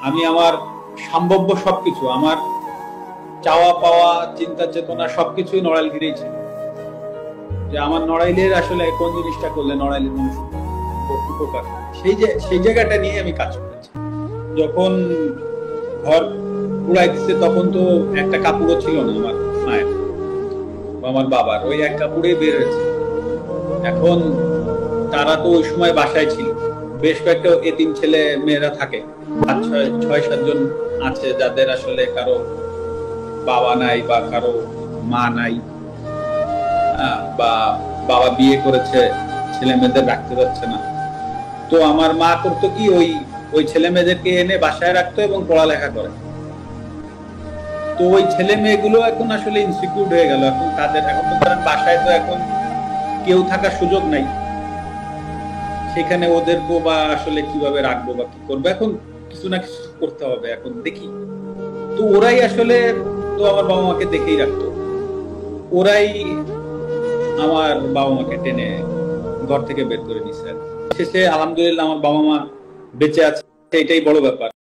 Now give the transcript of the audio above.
আমি আমার সম্ভাব্য সবকিছু, আমার চাওয়া পাওয়া, চিন্তা চেতনা সবকিছুই নড়াইলগিরেই ছিল। যে আমার নড়াইলের আসলে কোন জিনিসটা করলে নড়াইলের মানুষ উপকার, সেই জায়গাটা নিয়ে আমি কাজ করেছি। যখন ঘর উড়াই দিচ্ছে তখন তো একটা কাপড়ও ছিল না আমার মায়ের বা আমার বাবার, ওই এক কাপড়ে বের হয়েছে। এখন তারা তো ওই সময় বাসায় ছিল, বেশ কয়েকটা এতিম ছেলে মেয়েরা থাকে, 5-6-7 জন আছে যাদের আসলে কারো বাবা নাই বা কারো মা নাই, বা বাবা বিয়ে করেছে, ছেলে মেয়েদের রাখতে পারছে না। তো আমার মা করতো কি, ওই ছেলে মেয়েদেরকে এনে বাসায় রাখতো এবং পড়ালেখা করে। তো ওই ছেলে মেয়েগুলো এখন আসলে ইনসিকিউর হয়ে গেল। এখন তো ধরেন বাসায় তো এখন কেউ থাকার সুযোগ নাই, সেখানে ওদেরকে বা আসলে কিভাবে রাখবো বা কি করবো, এখন কিছু না কিছু করতে হবে। এখন দেখি, তো ওরাই আসলে তো আমার বাবা মাকে দেখেই রাখতো, ওরাই আমার বাবা মাকে টেনে ঘর থেকে বের করে নিছে। শেষে আলহামদুলিল্লাহ আমার বাবা মা বেঁচে আছে, এটাই বড় ব্যাপার।